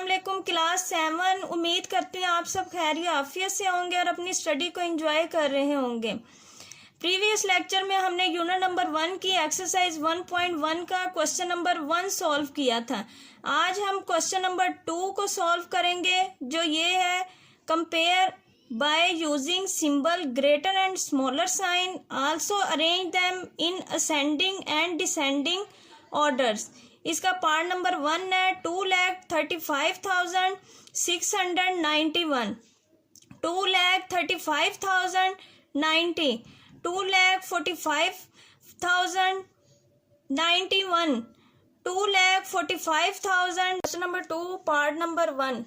वालेकुम क्लास 7। उम्मीद करती हूँ आप सब खैरियत आफियत से होंगे और अपनी स्टडी को एंजॉय कर रहे होंगे। प्रीवियस लेक्चर में हमने यूनिट नंबर 1 की एक्सरसाइज 1.1 का क्वेश्चन नंबर 1 सॉल्व किया था। आज हम क्वेश्चन नंबर 2 को सॉल्व करेंगे, जो ये है compare by using symbol greater and smaller sign, also arrange them in ascending and descending orders. इसका पार्ट नंबर 1 है 2,35,691, 2,35,090, 2,45,091, 2,45,000। Question number 2 part number 1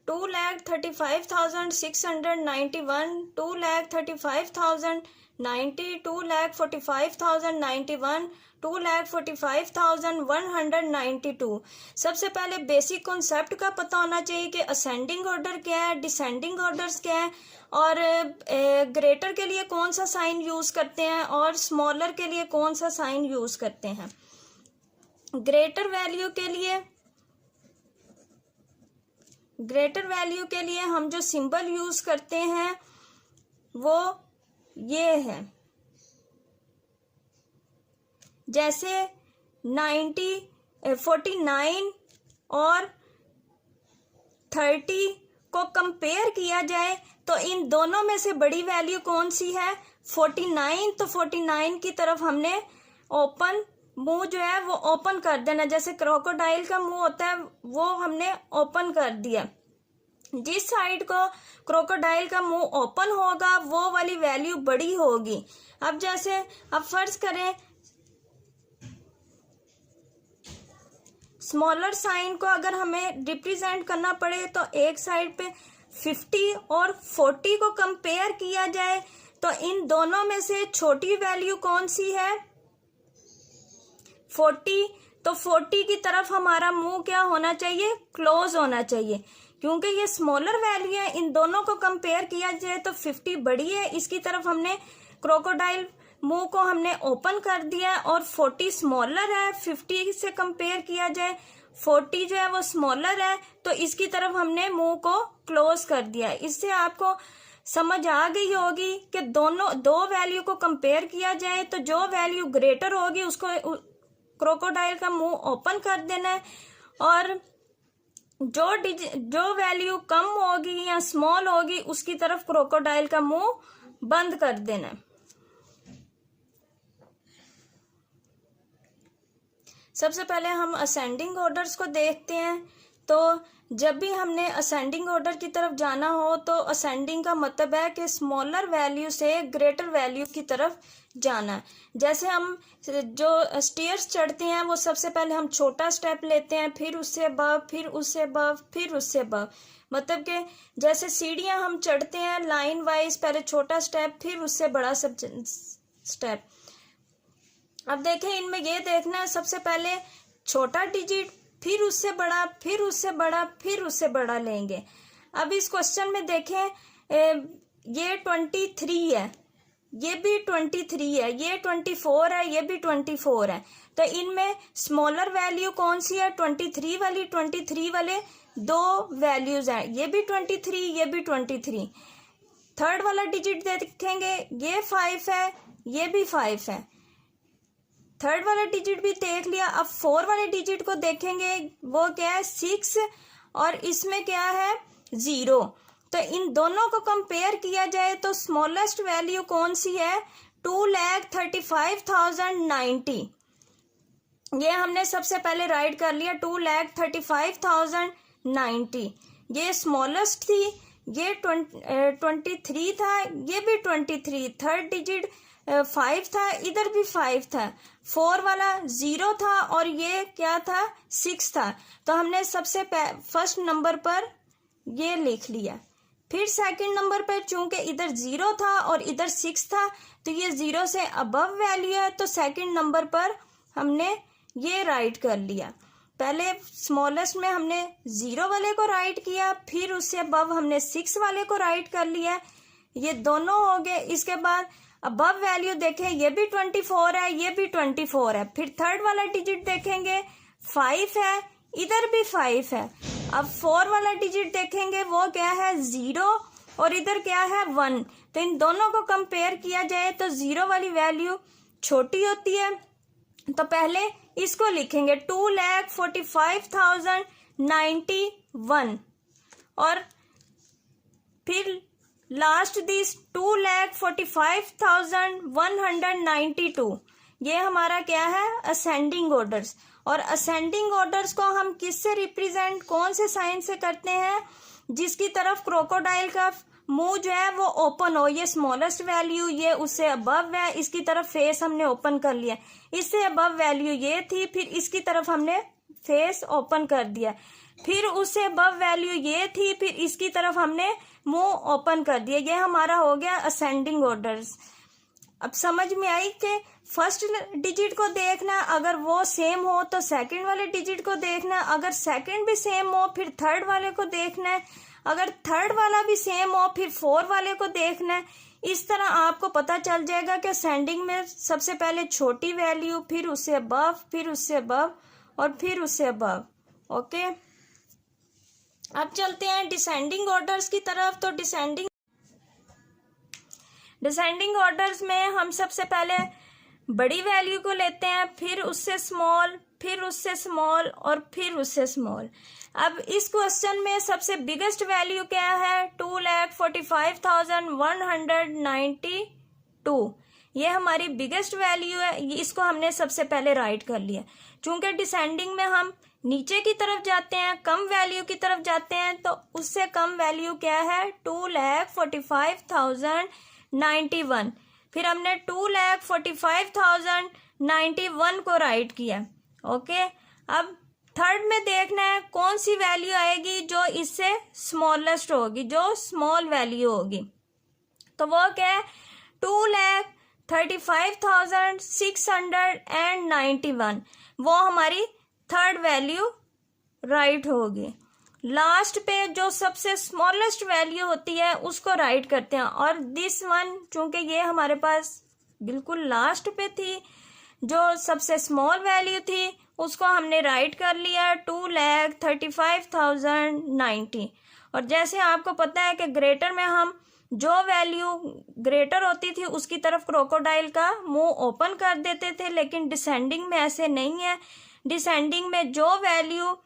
2,35,691, 2,35,090, 2,45,091, 2,45,192। सबसे पहले बेसिक कॉन्सेप्ट का पता होना चाहिए कि असेंडिंग ऑर्डर क्या है, डिसेंडिंग ऑर्डर्स क्या है, और ग्रेटर के लिए कौन सा साइन यूज करते हैं और स्मॉलर के लिए कौन सा साइन यूज करते हैं। ग्रेटर वैल्यू के लिए हम जो सिंबल यूज करते हैं वो ये है। जैसे 49 और 30 को कंपेयर किया जाए तो इन दोनों में से बड़ी वैल्यू कौन सी है? 49। तो 49 की तरफ हमने ओपन मुंह जो है वो ओपन कर देना। जैसे क्रोकोडाइल का मुंह होता है वो हमने ओपन कर दिया। जिस साइड को क्रोकोडाइल का मुंह ओपन होगा वो वाली वैल्यू बड़ी होगी। अब फर्ज करें स्मॉलर साइन को अगर हमें रिप्रेजेंट करना पड़े तो एक साइड पे 50 और 40 को कंपेयर किया जाए तो इन दोनों में से छोटी वैल्यू कौन सी है? 40। तो 40 की तरफ हमारा मुंह क्या होना चाहिए? क्लोज होना चाहिए, क्योंकि ये स्मॉलर वैल्यू है। इन दोनों को कंपेयर किया जाए तो 50 बड़ी है, इसकी तरफ हमने क्रोकोडाइल मुंह को हमने ओपन कर दिया और 40 स्मॉलर है। 50 से कंपेयर किया जाए 40 जो है वो स्मॉलर है, तो इसकी तरफ हमने मुंह को क्लोज कर दिया। इससे आपको समझ आ गई होगी कि दो वैल्यू को कंपेयर किया जाए तो जो वैल्यू ग्रेटर होगी उसको क्रोकोडाइल का मुंह ओपन कर देना है, और जो वैल्यू कम होगी या स्मॉल होगी उसकी तरफ क्रोकोडाइल का मुंह बंद कर देना है। सबसे पहले हम असेंडिंग ऑर्डर्स को देखते हैं। तो जब भी हमने असेंडिंग ऑर्डर की तरफ जाना हो तो असेंडिंग का मतलब है कि स्मॉलर वैल्यू से ग्रेटर वैल्यू की तरफ जाना। जैसे हम जो स्टेयर्स चढ़ते हैं वो सबसे पहले हम छोटा स्टेप लेते हैं, फिर उससे अबव, फिर उससे अबव, फिर उससे अबव। मतलब कि जैसे सीढ़ियां हम चढ़ते हैं लाइन वाइज, पहले छोटा स्टेप फिर उससे बड़ा सब स्टेप। अब देखें इनमें ये देखना है, सबसे पहले छोटा डिजिट, फिर उससे बड़ा, फिर उससे बड़ा, फिर उससे बड़ा लेंगे। अब इस क्वेश्चन में देखें ये 23 है, ये भी 23 है, ये 24 है, ये भी 24 है। तो इनमें स्मॉलर वैल्यू कौन सी है? 23 वाली। 23 वाले दो वैल्यूज हैं, ये भी 23, ये भी 23। थर्ड वाला डिजिट देखेंगे, ये 5 है, ये भी 5 है। थर्ड वाला डिजिट भी देख लिया। अब 4 वाले डिजिट को देखेंगे, वो क्या है? 6, और इसमें क्या है? 0। तो इन दोनों को कंपेयर किया जाए तो स्मॉलेस्ट वैल्यू कौन सी है? 2,35,090। ये हमने सबसे पहले राइट कर लिया 2,35,090। ये स्मॉलेस्ट थी, ये 23 था, ये भी 23। थर्ड डिजिट 5 था, इधर भी 5 था। 4 वाला 0 था और ये क्या था? 6 था। तो हमने सबसे फर्स्ट नंबर पर ये लिख लिया। फिर सेकंड नंबर पर चूंकि इधर 0 था और इधर 6 था तो ये 0 से अबव वैल्यू है, तो सेकंड नंबर पर हमने ये राइट कर लिया। पहले स्मॉलेस्ट में हमने 0 वाले को राइट किया, फिर उससे अबव हमने 6 वाले को राइट कर लिया। ये दोनों हो गए। इसके बाद अबव वैल्यू देखें, ये भी 24 है, ये भी 24 है। फिर थर्ड वाला डिजिट देखेंगे 5 है, इधर भी 5 है। अब 4 वाला डिजिट देखेंगे, वो क्या है 0 और इधर क्या है 1। तो इन दोनों को कंपेयर किया जाए तो 0 वाली वैल्यू छोटी होती है। तो पहले इसको लिखेंगे 2,45,091 और फिर लास्ट दिस 2,45,192। ये हमारा क्या है असेंडिंग ऑर्डर्स। और असेंडिंग ऑर्डर्स को हम किससे रिप्रेजेंट, कौन से साइन से करते हैं, जिसकी तरफ क्रोकोडाइल का मुंह जो है वो ओपन हो। ये स्मॉलेस्ट वैल्यू, ये उससे अबव है, इसकी तरफ फेस हमने ओपन कर लिया। इससे अबव वैल्यू ये थी, फिर इसकी तरफ हमने फेस ओपन कर दिया। फिर उससे अबव वैल्यू ये थी, फिर इसकी तरफ हमने मुंह ओपन कर दिया। ये हमारा हो गया असेंडिंग ऑर्डर्स। अब समझ में आई कि फर्स्ट डिजिट को देखना, अगर वो सेम हो तो सेकंड वाले डिजिट को देखना, अगर सेकंड भी सेम हो फिर थर्ड वाले को देखना है, अगर थर्ड वाला भी सेम हो फिर 4 वाले को देखना है। इस तरह आपको पता चल जाएगा कि असेंडिंग में सबसे पहले छोटी वैल्यू, फिर उससे अबव, फिर उससे अबव और फिर उससे अबव। ओके, अब चलते हैं डिसेंडिंग ऑर्डर्स की तरफ। तो डिसेंडिंग ऑर्डर्स में हम सबसे पहले बड़ी वैल्यू को लेते हैं, फिर उससे स्मॉल, फिर उससे स्मॉल और फिर उससे स्मॉल। अब इस क्वेश्चन में सबसे बिगेस्ट वैल्यू क्या है 2,45,192। ये हमारी बिगेस्ट वैल्यू है, इसको हमने सबसे पहले राइट कर लिया। चूंकि डिसेंडिंग में हम नीचे की तरफ जाते हैं, कम वैल्यू की तरफ जाते हैं, तो उससे कम वैल्यू क्या है 2,45,091। फिर हमने 2,45,091 को राइट किया। ओके, अब थर्ड में देखना है कौन सी वैल्यू आएगी जो इससे स्मॉलेस्ट होगी, जो स्मॉल वैल्यू होगी। तो वो क्या है 2,35,691। वो हमारी थर्ड वैल्यू राइट होगी। लास्ट पे जो सबसे स्मॉलेस्ट वैल्यू होती है उसको राइट करते हैं। और दिस वन, चूंकि ये हमारे पास बिल्कुल लास्ट पे थी, जो सबसे स्मॉल वैल्यू थी उसको हमने राइट कर लिया 2,35,090। और जैसे आपको पता है कि ग्रेटर में हम जो वैल्यू ग्रेटर होती थी उसकी तरफ क्रोकोडाइल का मुंह ओपन कर देते थे, लेकिन डिसेंडिंग में ऐसे नहीं है। डिसेंडिंग में जो वैल्यू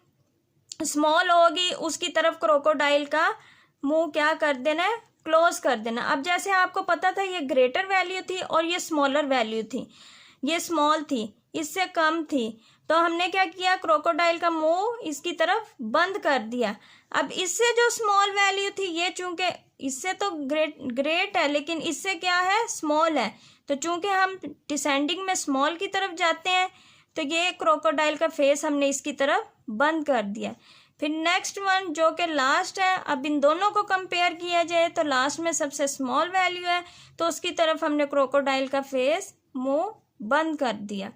स्मॉल होगी उसकी तरफ क्रोकोडाइल का मुंह क्या कर देना है, क्लोज कर देना। अब जैसे आपको पता था ये ग्रेटर वैल्यू थी और ये स्मॉलर वैल्यू थी, ये स्मॉल थी, इससे कम थी, तो हमने क्या किया क्रोकोडाइल का मुंह इसकी तरफ बंद कर दिया। अब इससे जो स्मॉल वैल्यू थी, ये चूंकि इससे तो ग्रेट है लेकिन इससे क्या है स्मॉल है, तो चूंकि हम डिसेंडिंग में स्मॉल की तरफ जाते हैं तो ये क्रोकोडाइल का फेस हमने इसकी तरफ बंद कर दिया। फिर नेक्स्ट वन जो कि लास्ट है, अब इन दोनों को कंपेयर किया जाए तो लास्ट में सबसे स्मॉल वैल्यू है तो उसकी तरफ हमने क्रोकोडाइल का फेस मुंह बंद कर दिया।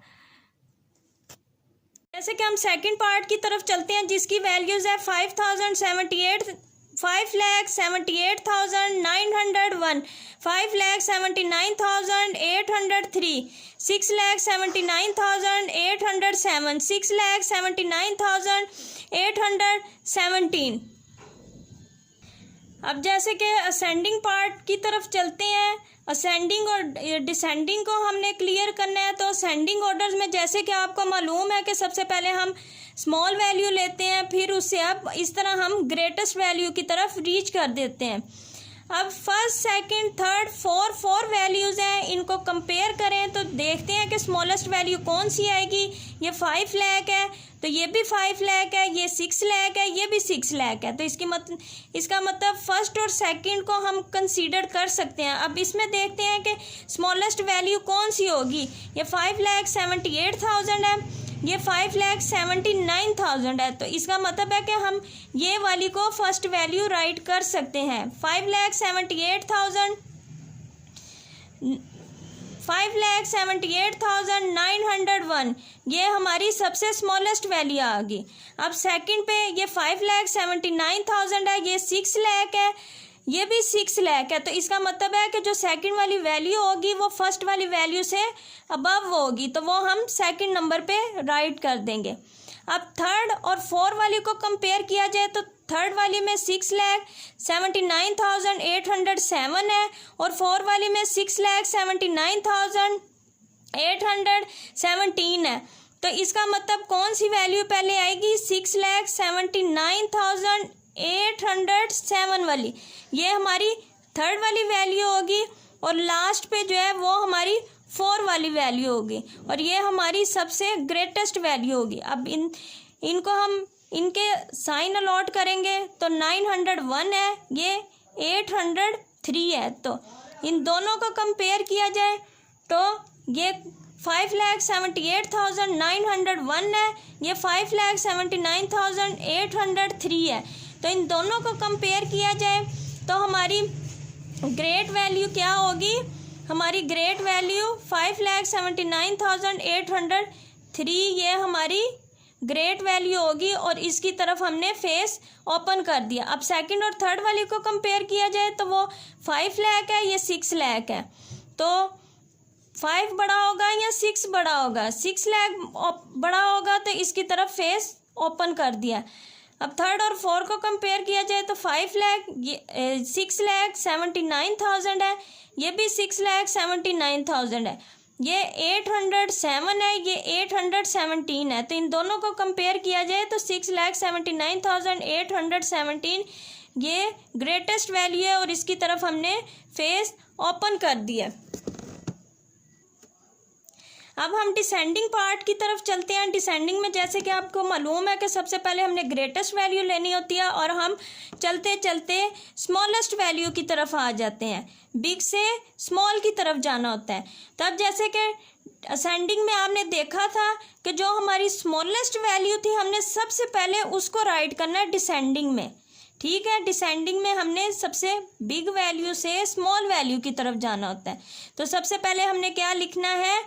जैसे कि हम सेकंड पार्ट की तरफ चलते हैं जिसकी वैल्यूज है 5,78,901, 5,79,803, 6,79,807, 6,79,817। अब जैसे कि असेंडिंग पार्ट की तरफ चलते हैं, असेंडिंग और डिसेंडिंग को हमने क्लियर करना है। तो असेंडिंग ऑर्डर्स में जैसे कि आपको मालूम है कि सबसे पहले हम स्मॉल वैल्यू लेते हैं, फिर उससे अब इस तरह हम ग्रेटेस्ट वैल्यू की तरफ रीच कर देते हैं। अब first, second, third, four values हैं, इनको कंपेयर करें तो देखते हैं कि स्मॉलेस्ट वैल्यू कौन सी आएगी। ये 5 लाख है तो ये भी 5 लाख है, ये 6 लाख है, ये भी 6 लाख है। तो इसका मतलब फर्स्ट और सेकंड को हम कंसीडर कर सकते हैं। अब इसमें देखते हैं कि स्मॉलेस्ट वैल्यू कौन सी होगी। ये 5,78,000 है, ये 5,79,000 है, तो इसका मतलब है कि हम ये वाली को फर्स्ट वैल्यू राइट कर सकते हैं। 5,78,901 ये हमारी सबसे स्मॉलेस्ट वैल्यू आ गई। अब सेकंड पे ये 5,79,000 है, ये 6 लाख है, ये भी 6 लाख है, तो इसका मतलब है कि जो सेकंड वाली वैल्यू होगी वो फर्स्ट वाली वैल्यू से अबव होगी, तो वो हम सेकंड नंबर पे राइट कर देंगे। अब थर्ड और फोर वाली को कंपेयर किया जाए तो थर्ड वाली में 6,79,807 है और फोर वाली में 6,79,817 है। तो इसका मतलब कौन सी वैल्यू पहले आएगी? 6,79,807 वाली, ये हमारी थर्ड वाली वैल्यू होगी और लास्ट पे जो है वो हमारी फोर वाली वैल्यू होगी और ये हमारी सबसे ग्रेटेस्ट वैल्यू होगी। अब इनको हम इनके साइन अलॉट करेंगे तो 901 है, ये 803 है। तो इन दोनों को कंपेयर किया जाए तो ये 5,78,901 है, ये 5,79,803 है। तो इन दोनों को कंपेयर किया जाए तो हमारी ग्रेट वैल्यू क्या होगी? हमारी ग्रेट वैल्यू 5,79,803 ये हमारी ग्रेट वैल्यू होगी और इसकी तरफ हमने फेस ओपन कर दिया। अब सेकंड और थर्ड वाली को कंपेयर किया जाए तो वो 5 लाख है, ये 6 लाख है। तो 5 बड़ा होगा या 6 बड़ा होगा? 6 लाख बड़ा होगा तो इसकी तरफ फेस ओपन कर दिया। अब थर्ड और फोर को कंपेयर किया जाए तो 6,79,000 है, ये भी 6,79,000 है, ये 807 है, ये 817 है। तो इन दोनों को कंपेयर किया जाए तो 6,79,817 ये ग्रेटेस्ट वैल्यू है और इसकी तरफ हमने फेस ओपन कर दिया। अब हम डिसेंडिंग पार्ट की तरफ चलते हैं। डिसेंडिंग में जैसे कि आपको मालूम है कि सबसे पहले हमने ग्रेटेस्ट वैल्यू लेनी होती है और हम चलते चलते स्मॉलेस्ट वैल्यू की तरफ आ जाते हैं, बिग से स्मॉल की तरफ जाना होता है। तब जैसे कि असेंडिंग में आपने देखा था कि जो हमारी स्मॉलेस्ट वैल्यू थी हमने सबसे पहले उसको राइट करना है डिसेंडिंग में, ठीक है। डिसेंडिंग में हमने सबसे बिग वैल्यू से स्मॉल वैल्यू की तरफ जाना होता है। तो सबसे पहले हमने क्या लिखना है?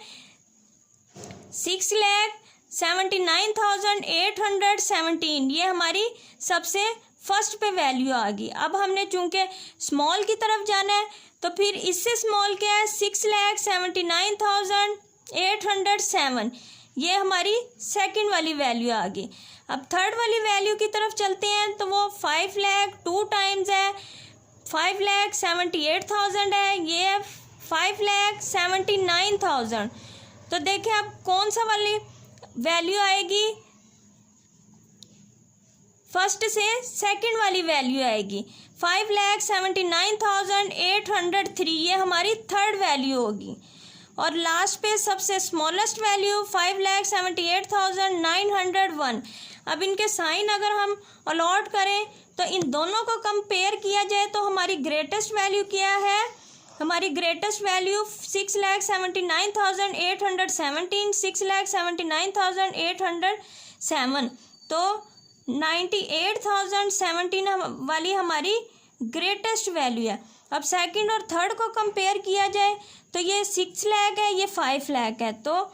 6,79,817 ये हमारी सबसे फर्स्ट पे वैल्यू आ गई। अब हमने चूंकि स्मॉल की तरफ जाना है तो फिर इससे स्मॉल क्या है? 6,79,807 ये हमारी सेकंड वाली वैल्यू आ गई। अब थर्ड वाली वैल्यू की तरफ चलते हैं तो वो 5 लाख 2 टाइम्स है, 5,78,000 है, ये 5,79,000। तो देखिए अब कौन सा वाली वैल्यू आएगी? फर्स्ट से सेकंड वाली वैल्यू आएगी। 5,79,803 ये हमारी थर्ड वैल्यू होगी और लास्ट पे सबसे स्मॉलेस्ट वैल्यू 5,78,901। अब इनके साइन अगर हम अलॉट करें तो इन दोनों को कंपेयर किया जाए तो हमारी ग्रेटेस्ट वैल्यू क्या है? हमारी ग्रेटेस्ट वैल्यू 6,79,817, 6,79,807। तो 98,017 वाली हमारी ग्रेटेस्ट वैल्यू है। अब सेकंड और थर्ड को कंपेयर किया जाए तो ये 6 लाख है, ये 5 लाख है। तो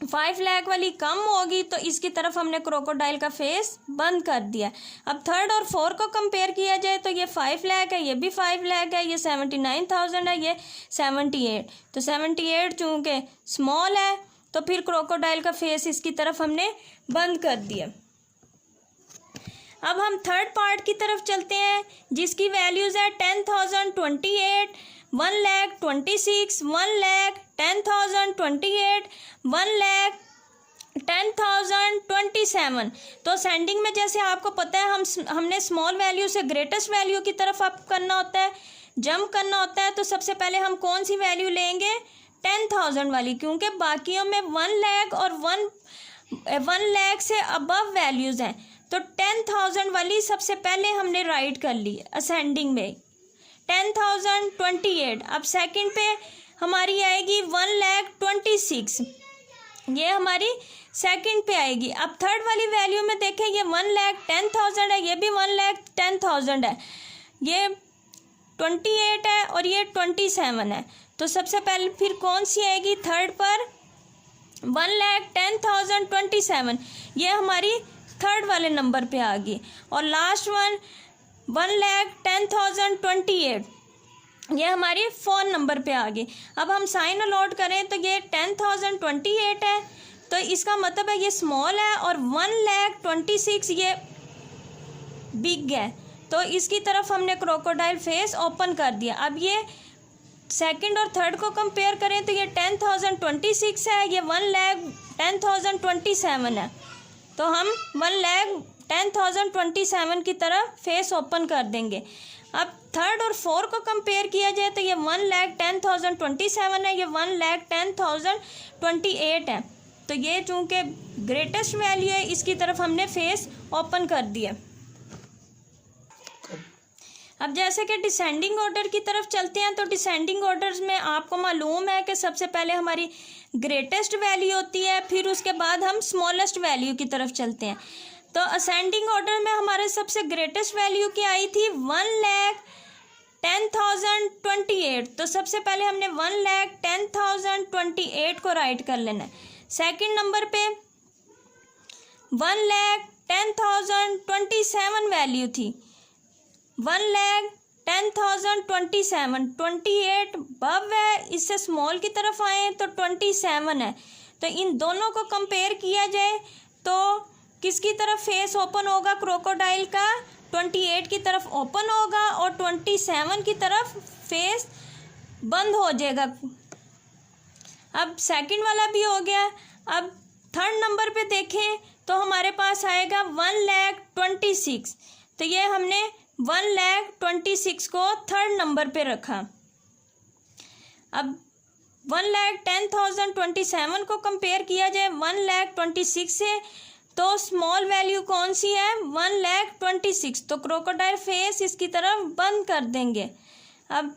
5 लाख वाली कम होगी तो इसकी तरफ हमने क्रोकोडाइल का फेस बंद कर दिया। अब थर्ड और फोर को कंपेयर किया जाए तो ये 5 लाख है, ये भी 5 लाख है, ये 79,000 है, ये 78। तो 78 चूँकि स्मॉल है तो फिर क्रोकोडाइल का फेस इसकी तरफ हमने बंद कर दिया। अब हम थर्ड पार्ट की तरफ चलते हैं जिसकी वैल्यूज़ है 10,028, 1,26,000, 1,10,028, 1,10,027। तो सेंडिंग में जैसे आपको पता है हमने स्मॉल वैल्यू से ग्रेटेस्ट वैल्यू की तरफ अप करना होता है, जंप करना होता है। तो सबसे पहले हम कौन सी वैल्यू लेंगे? 10,000 वाली, क्योंकि बाकियों में 1 लाख और 1 लाख से अबव वैल्यूज़ हैं। तो 10,000 वाली सबसे पहले हमने राइट कर ली असेंडिंग में, 10,028। अब सेकंड पे हमारी आएगी 1,26,000, ये हमारी सेकंड पे आएगी। अब थर्ड वाली वैल्यू में देखें ये 1,10,000 है, ये भी 1,10,000 है, ये 28 है और ये 27 है। तो सबसे पहले फिर कौन सी आएगी थर्ड पर? 1,10,027, ये हमारी थर्ड वाले नंबर पे आ गई। और लास्ट वन 1,10,028, ये हमारी फोर्थ नंबर पे आ गई। अब हम साइन अलॉट करें तो ये 10,028 है, तो इसका मतलब है ये स्मॉल है और 1,26,000 ये बिग है। तो इसकी तरफ हमने क्रोकोडाइल फेस ओपन कर दिया। अब ये सेकंड और थर्ड को कंपेयर करें तो ये 10,026 है, ये 1,10,027 है। तो हम 1,10,027 की तरफ फेस ओपन कर देंगे। अब थर्ड और फोर्थ को कंपेयर किया जाए तो ये 1,10,027 है, ये 1,10,028 है। तो ये चूँकि ग्रेटेस्ट वैल्यू है, इसकी तरफ हमने फेस ओपन कर दिया। अब जैसे कि डिसेंडिंग ऑर्डर की तरफ चलते हैं, तो डिसेंडिंग ऑर्डर्स में आपको मालूम है कि सबसे पहले हमारी ग्रेटेस्ट वैल्यू होती है, फिर उसके बाद हम स्मॉलेस्ट वैल्यू की तरफ चलते हैं। तो असेंडिंग ऑर्डर में हमारे सबसे ग्रेटेस्ट वैल्यू क्या आई थी? 1,10,028। तो सबसे पहले हमने 1,10,028 को राइट कर लेना है। सेकेंड नंबर पे 1,10,027 वैल्यू थी, 1,10,027, 28 बब है, इससे स्मॉल की तरफ आए तो 27 है। तो इन दोनों को कंपेयर किया जाए तो किसकी तरफ फेस ओपन होगा? क्रोकोडाइल का 28 की तरफ ओपन होगा और 27 की तरफ फेस बंद हो जाएगा। अब सेकंड वाला भी हो गया। अब थर्ड नंबर पे देखें तो हमारे पास आएगा 1,26,000। तो ये हमने 1,26,000 को थर्ड नंबर पे रखा। अब 1,10,027 को कंपेयर किया जाए 1,26,000 से, तो स्मॉल वैल्यू कौन सी है? 1,26,000। तो क्रोकोडाइल फेस इसकी तरफ बंद कर देंगे। अब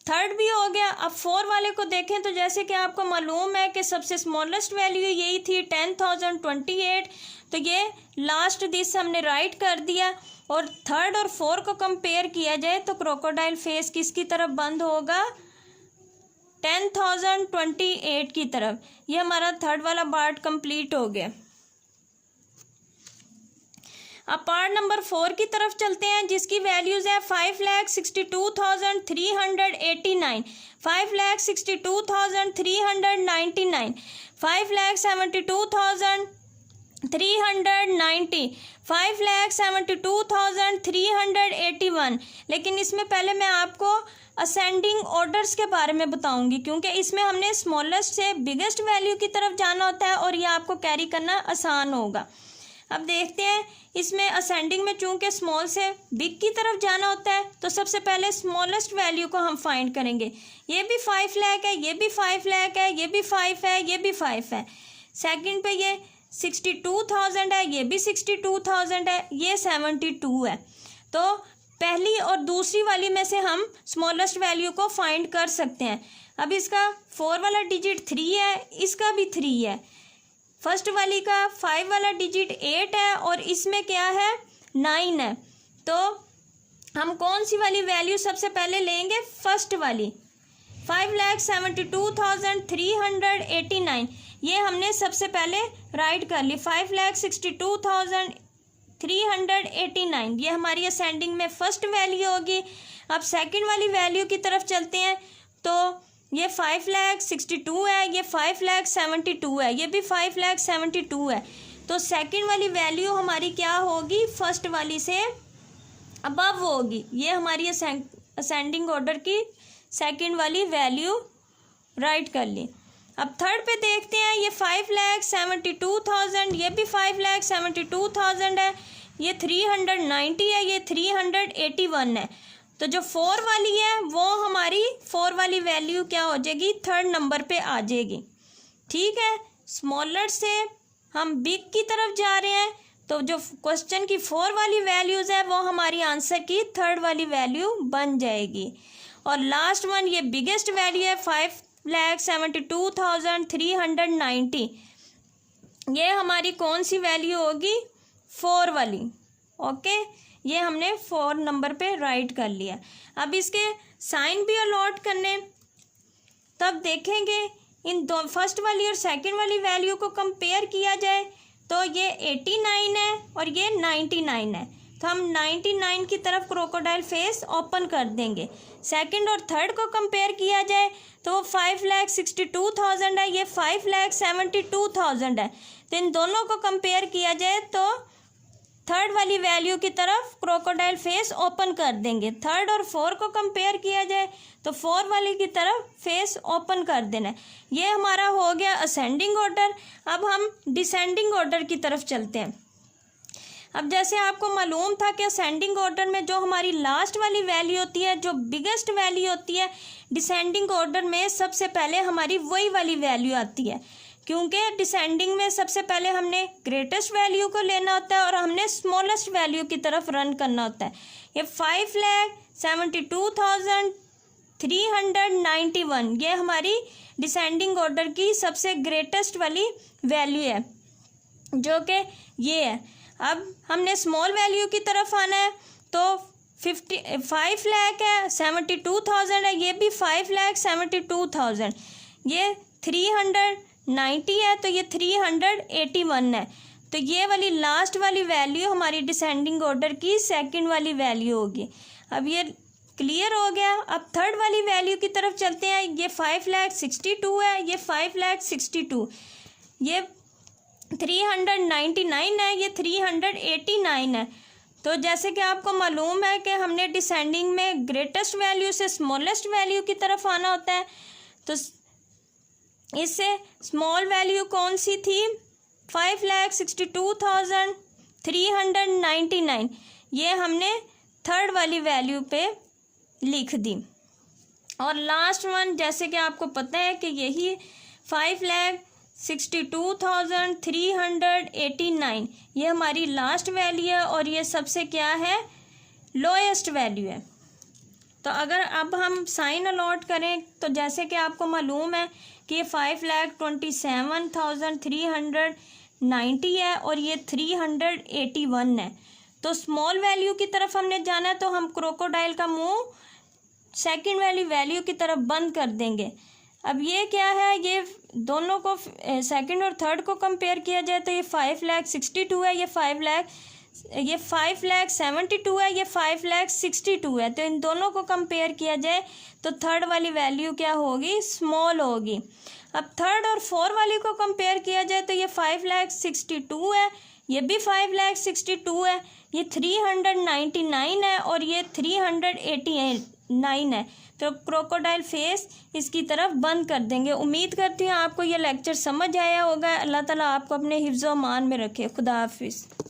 थर्ड भी हो गया। अब फोर वाले को देखें तो जैसे कि आपको मालूम है कि सबसे स्मॉलेस्ट वैल्यू यही थी 10,028। तो ये लास्ट दिस हमने राइट कर दिया। और थर्ड और फोर को कंपेयर किया जाए तो क्रोकोडाइल फेस किसकी तरफ बंद होगा? 10,028 की तरफ। ये हमारा थर्ड वाला पार्ट कंप्लीट हो गया। अब पार्ट नंबर 4 की तरफ चलते हैं, जिसकी वैल्यूज़ है 5,62,389, 5,62,399, 5,72,390, 5,72,381। लेकिन इसमें पहले मैं आपको असेंडिंग ऑर्डर्स के बारे में बताऊंगी, क्योंकि इसमें हमने स्मॉलेस्ट से बिगेस्ट वैल्यू की तरफ जाना होता है और ये आपको कैरी करना आसान होगा। अब देखते हैं इसमें असेंडिंग में चूंकि स्मॉल से बिग की तरफ जाना होता है, तो सबसे पहले स्मॉलेस्ट वैल्यू को हम फाइंड करेंगे। ये भी 5 लाख है, ये भी 5 लाख है, ये भी 5 है, ये भी 5 है। सेकंड पे ये 62,000 है, ये भी 62,000 है, ये 72 है। तो पहली और दूसरी वाली में से हम स्मॉलेस्ट वैल्यू को फाइंड कर सकते हैं। अब इसका 4 वाला डिजिट 3 है, इसका भी 3 है। फर्स्ट वाली का 5 वाला डिजिट 8 है और इसमें क्या है? 9 है। तो हम कौन सी वाली वैल्यू सबसे पहले लेंगे? फर्स्ट वाली 5,72,389। ये हमने सबसे पहले राइट कर ली। 5,62,389 ये हमारी असेंडिंग में फर्स्ट वैल्यू होगी। अब सेकंड वाली वैल्यू की तरफ चलते हैं, तो ये 5,62,000 है, ये 5,72,000 है, ये भी 5,72,000 है। तो सेकंड वाली वैल्यू हमारी क्या होगी? फर्स्ट वाली से अबव होगी। ये हमारी असेंडिंग ऑर्डर की सेकंड वाली वैल्यू राइट कर ली। अब थर्ड पे देखते हैं, ये 5,72,000, ये भी 5,72,000 है, ये 390 है, ये 381 है। तो जो 4 वाली है वो हमारी 4 वाली वैल्यू क्या हो जाएगी? थर्ड नंबर पे आ जाएगी। ठीक है, स्मॉलर से हम बिग की तरफ जा रहे हैं, तो जो क्वेश्चन की 4 वाली वैल्यूज़ है वो हमारी आंसर की थर्ड वाली वैल्यू बन जाएगी। और लास्ट वन ये बिगेस्ट वैल्यू है 5,72,390। ये हमारी कौन सी वैल्यू होगी? 4 वाली। ओके, ये हमने 4 नंबर पे राइट कर लिया। अब इसके साइन भी अलॉट करने, तब देखेंगे इन दो फर्स्ट वाली और सेकंड वाली वैल्यू को कंपेयर किया जाए तो ये 89 है और ये 99 है। तो हम 99 की तरफ क्रोकोडाइल फेस ओपन कर देंगे। सेकंड और थर्ड को कंपेयर किया जाए तो वो 5,62,000 है, ये 5,72,000 है। तो इन दोनों को कंपेयर किया जाए तो थर्ड वाली वैल्यू की तरफ क्रोकोडाइल फेस ओपन कर देंगे। थर्ड और फोर को कंपेयर किया जाए तो फोर वाली की तरफ फेस ओपन कर देना है। ये हमारा हो गया असेंडिंग ऑर्डर। अब हम डिसेंडिंग ऑर्डर की तरफ चलते हैं। अब जैसे आपको मालूम था कि असेंडिंग ऑर्डर में जो हमारी लास्ट वाली वैल्यू होती है, जो बिगेस्ट वैल्यू होती है, डिसेंडिंग ऑर्डर में सबसे पहले हमारी वही वाली वैल्यू आती है, क्योंकि डिसेंडिंग में सबसे पहले हमने ग्रेटेस्ट वैल्यू को लेना होता है और हमने स्मॉलेस्ट वैल्यू की तरफ रन करना होता है। ये 5,72,391 ये हमारी डिसेंडिंग ऑर्डर की सबसे ग्रेटेस्ट वाली वैल्यू है, जो कि ये है। अब हमने स्मॉल वैल्यू की तरफ आना है तो 5 लाख है, 72,000 है, ये भी 5,72,000, ये 390 है तो ये 381 है। तो ये वाली लास्ट वाली वैल्यू हमारी डिसेंडिंग ऑर्डर की सेकंड वाली वैल्यू होगी। अब ये क्लियर हो गया। अब थर्ड वाली वैल्यू की तरफ चलते हैं। ये 5,62 है, ये 5,62, ये 399 है, ये 389 है। तो जैसे कि आपको मालूम है कि हमने डिसेंडिंग में ग्रेटेस्ट वैल्यू से स्मॉलेस्ट वैल्यू की तरफ आना होता है। तो इससे स्मॉल वैल्यू कौन सी थी? 5,62,399, ये हमने थर्ड वाली वैल्यू पे लिख दी। और लास्ट वन जैसे कि आपको पता है कि यही 5,62,389 ये हमारी लास्ट वैल्यू है और ये सबसे क्या है? लोएस्ट वैल्यू है। तो अगर अब हम साइन अलॉट करें तो जैसे कि आपको मालूम है कि ये 5,27,390 है और ये 381 है। तो स्मॉल वैल्यू की तरफ हमने जाना है तो हम क्रोकोडाइल का मुंह सेकंड वाली वैल्यू की तरफ बंद कर देंगे। अब ये क्या है? ये दोनों को सेकंड और थर्ड को कंपेयर किया जाए तो ये 5,62 है, ये 5,72 है, ये 5,62 है। तो इन दोनों को कंपेयर किया जाए तो थर्ड वाली वैल्यू क्या होगी? स्मॉल होगी। अब थर्ड और फोर वाली को कंपेयर किया जाए तो ये 5,62 है, ये भी 5,62 है, ये 399 है और ये 389 है। तो क्रोकोडाइल फेस इसकी तरफ बंद कर देंगे। उम्मीद करती हूँ आपको ये लेक्चर समझ आया होगा। अल्लाह ताला आपको अपने हिफ्ज़ व अमान में रखे। खुदा हाफिज़।